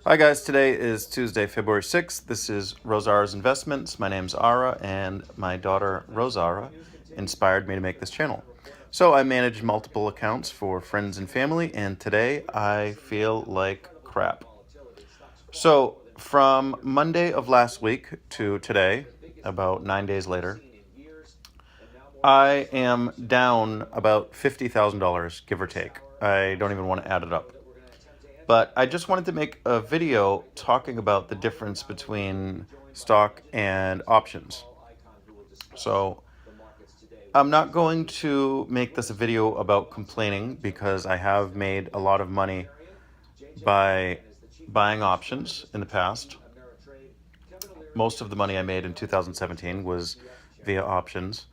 Hi guys, today is Tuesday, February 6th. This is Rozara's Investments. My name's Ara and my daughter Rozara inspired me to make this channel. So I manage multiple accounts for friends and family, and today I feel like crap. So from Monday of last week to today, about 9 days later, I am down about $50,000, give or take. I don't even want to add it up. But I just wanted to make a video talking about the difference between stock and options. So I'm not going to make this a video about complaining because I have made a lot of money by buying options in the past. Most of the money I made in 2017 was via options.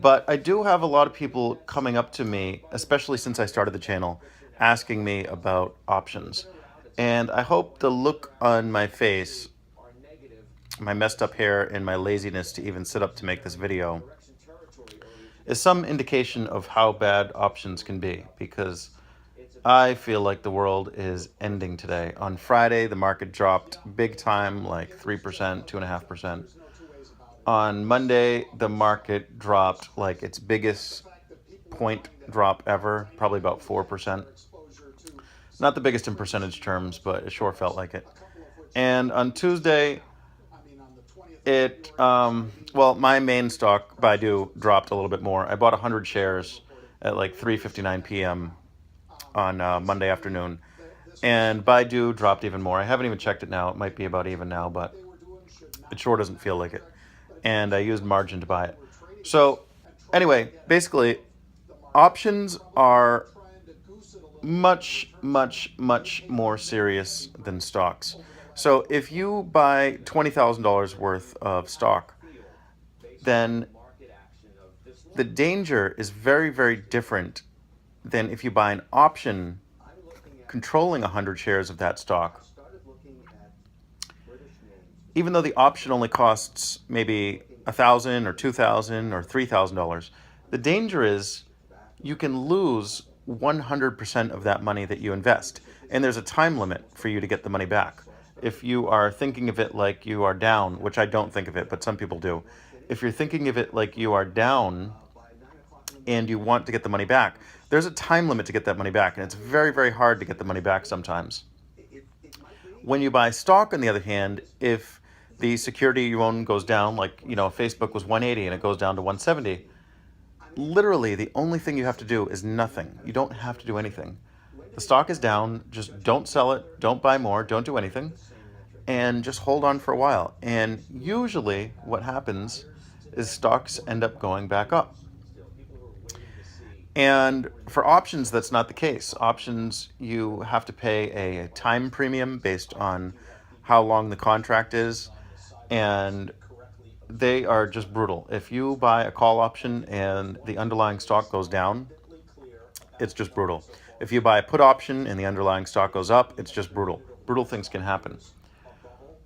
But I do have a lot of people coming up to me, especially since I started the channel, asking me about options. And I hope the look on my face, my messed up hair, and my laziness to even sit up to make this video is some indication of how bad options can be, because I feel like the world is ending today. On Friday, the market dropped big time, like 3%, 2.5%. On Monday, the market dropped like its biggest point drop ever, probably about 4%. Not the biggest in percentage terms, but it sure felt like it. And on Tuesday, well, my main stock, Baidu, dropped a little bit more. I bought 100 shares at like 3:59 p.m. on Monday afternoon. And Baidu dropped even more. I haven't even checked it now. It might be about even now, but it sure doesn't feel like it. And I used margin to buy it. So anyway, basically, options are much, much, much more serious than stocks. So if you buy $20,000 worth of stock, then the danger is very, very different than if you buy an option controlling 100 shares of that stock. Even though the option only costs maybe $1,000 or $2,000 or $3,000, the danger is you can lose 100% of that money that you invest. And there's a time limit for you to get the money back. If you are thinking of it like you are down, which I don't think of it, but some people do. If you're thinking of it like you are down and you want to get the money back, there's a time limit to get that money back. And it's very, very hard to get the money back sometimes. When you buy stock, on the other hand, if the security you own goes down, like, Facebook was 180 and it goes down to 170, literally the only thing you have to do is nothing. You don't have to do anything. The stock is down, just don't sell it, don't buy more, don't do anything, and just hold on for a while. And usually what happens is stocks end up going back up. And for options, that's not the case. Options, you have to pay a time premium based on how long the contract is, and they are just brutal. If you buy a call option and the underlying stock goes down, it's just brutal. If you buy a put option and the underlying stock goes up, it's just brutal. Brutal things can happen.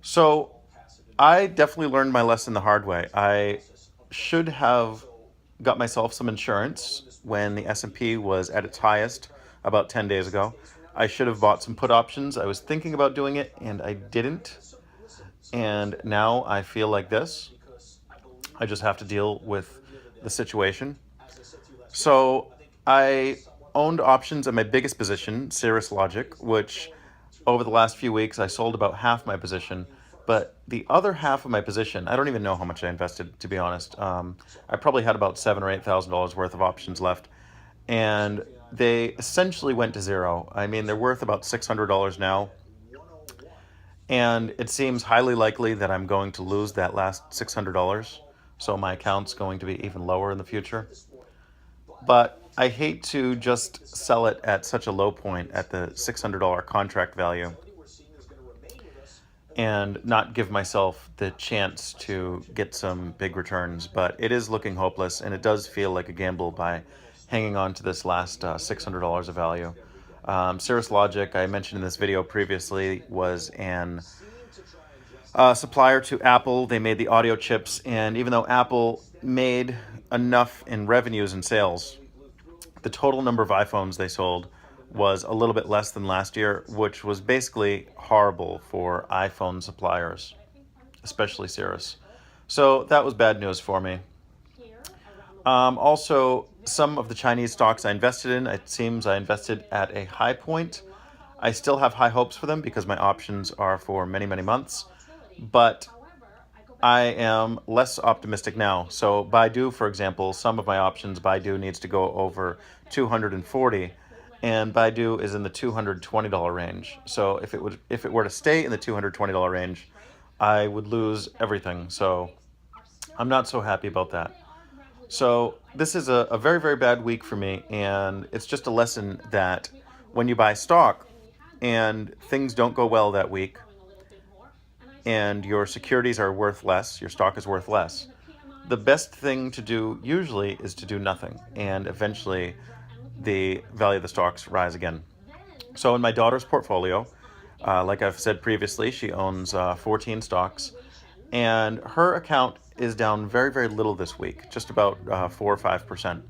So I definitely learned my lesson the hard way. I should have got myself some insurance when the S&P was at its highest about 10 days ago. I should have bought some put options. I was thinking about doing it and I didn't. And now I feel like this. I just have to deal with the situation. So I owned options at my biggest position, Cirrus Logic, which over the last few weeks I sold about half my position. But the other half of my position, I don't even know how much I invested, to be honest. I probably had about $7,000 or $8,000 worth of options left. And they essentially went to zero. I mean, they're worth about $600 now. And it seems highly likely that I'm going to lose that last $600. So my account's going to be even lower in the future. But I hate to just sell it at such a low point at the $600 contract value and not give myself the chance to get some big returns. But it is looking hopeless, and it does feel like a gamble by hanging on to this last $600 of value. Cirrus Logic, I mentioned in this video previously, was an supplier to Apple. They made the audio chips, and even though Apple made enough in revenues and sales, the total number of iPhones they sold was a little bit less than last year, which was basically horrible for iPhone suppliers, especially Cirrus. So that was bad news for me. Also, some of the Chinese stocks I invested in, it seems I invested at a high point. I still have high hopes for them because my options are for many, many months. But I am less optimistic now. So Baidu, for example, some of my options, Baidu needs to go over 240, and Baidu is in the $220 range. So if it were to stay in the $220 range, I would lose everything. So I'm not so happy about that. So this is a very, very bad week for me, and it's just a lesson that when you buy stock and things don't go well that week, and your securities are worth less, your stock is worth less, the best thing to do usually is to do nothing, and eventually the value of the stocks rise again. So in my daughter's portfolio, like I've said previously, she owns 14 stocks, and her account is down very, very little this week, just about 4 or 5%.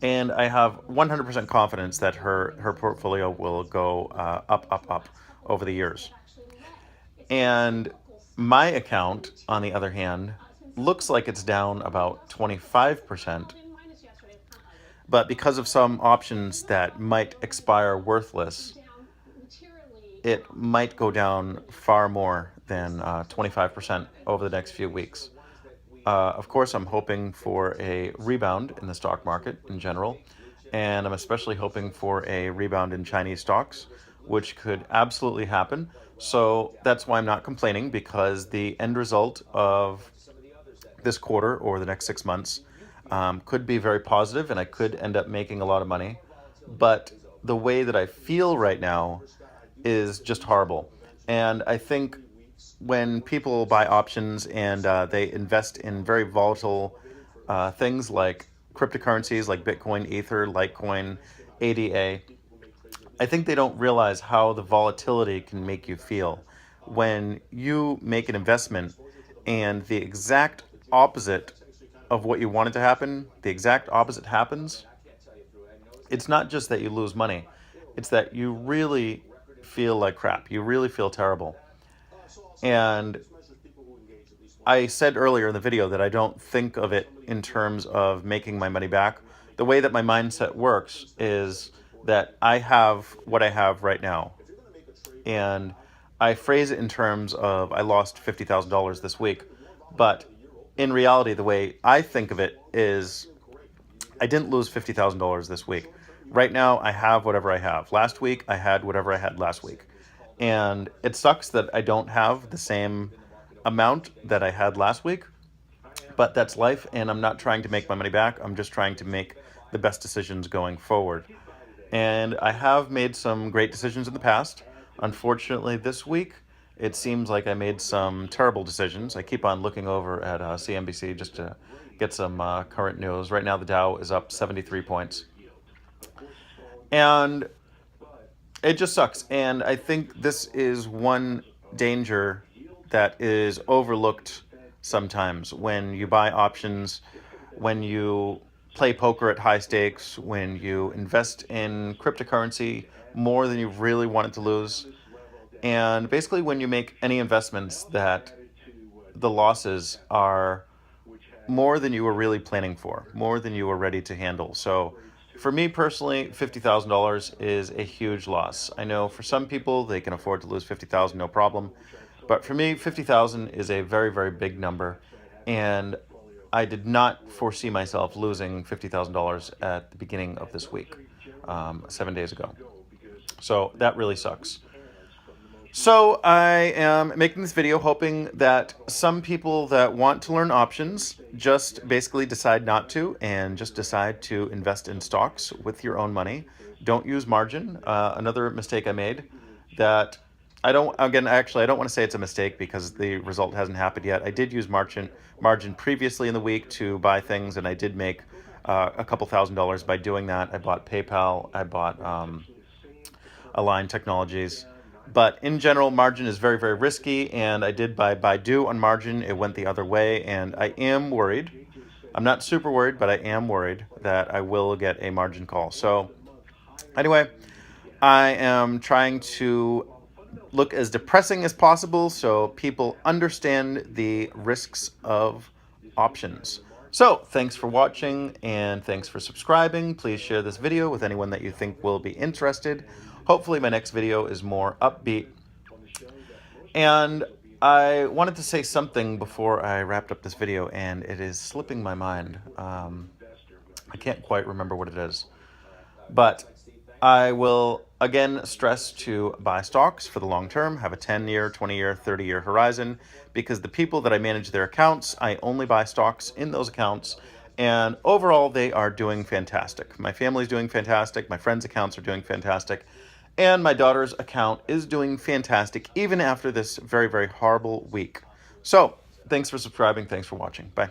And I have 100% confidence that her portfolio will go up, up, up over the years. And my account, on the other hand, looks like it's down about 25%. But because of some options that might expire worthless, it might go down far more than 25% over the next few weeks. Of course, I'm hoping for a rebound in the stock market in general, and I'm especially hoping for a rebound in Chinese stocks, which could absolutely happen. So that's why I'm not complaining, because the end result of this quarter or the next 6 months could be very positive, and I could end up making a lot of money. But the way that I feel right now is just horrible. And I think when people buy options and they invest in very volatile things like cryptocurrencies like Bitcoin, Ether, Litecoin, ADA, I think they don't realize how the volatility can make you feel. When you make an investment and the exact opposite of what you wanted to happen, the exact opposite happens, it's not just that you lose money, it's that you really feel like crap. You really feel terrible. And I said earlier in the video that I don't think of it in terms of making my money back. The way that my mindset works is that I have what I have right now. And I phrase it in terms of I lost $50,000 this week. But in reality, the way I think of it is I didn't lose $50,000 this week. Right now, I have whatever I have. Last week, I had whatever I had last week. And it sucks that I don't have the same amount that I had last week, but that's life, and I'm not trying to make my money back. I'm just trying to make the best decisions going forward. And I have made some great decisions in the past. Unfortunately, this week, it seems like I made some terrible decisions. I keep on looking over at CNBC just to get some current news. Right now, the Dow is up 73 points. And it just sucks. And I think this is one danger that is overlooked sometimes when you buy options, when you play poker at high stakes, when you invest in cryptocurrency more than you really wanted to lose. And basically when you make any investments that the losses are more than you were really planning for, more than you were ready to handle. So for me personally, $50,000 is a huge loss. I know for some people they can afford to lose $50,000, no problem. But for me, 50,000 is a very, very big number. And I did not foresee myself losing $50,000 at the beginning of this week, 7 days ago. So that really sucks. So I am making this video hoping that some people that want to learn options just basically decide not to and just decide to invest in stocks with your own money. Don't use margin. Another mistake I made that I don't want to say it's a mistake because the result hasn't happened yet. I did use margin previously in the week to buy things, and I did make a couple $1,000s by doing that. I bought PayPal, I bought Align Technologies. But in general, margin is very, very risky, and I did buy Baidu on margin. It went the other way, and I am worried. I'm not super worried, but I am worried that I will get a margin call. So Anyway, I am trying to look as depressing as possible so people understand the risks of options. So, thanks for watching and thanks for subscribing. Please share this video with anyone that you think will be interested. Hopefully, my next video is more upbeat. And I wanted to say something before I wrapped up this video, and it is slipping my mind. I can't quite remember what it is. But I will again stress to buy stocks for the long term, have a 10-year, 20-year, 30-year horizon, because the people that I manage their accounts, I only buy stocks in those accounts, and overall they are doing fantastic. My family's doing fantastic, my friends' accounts are doing fantastic, and my daughter's account is doing fantastic even after this very, very horrible week. So, thanks for subscribing, thanks for watching. Bye.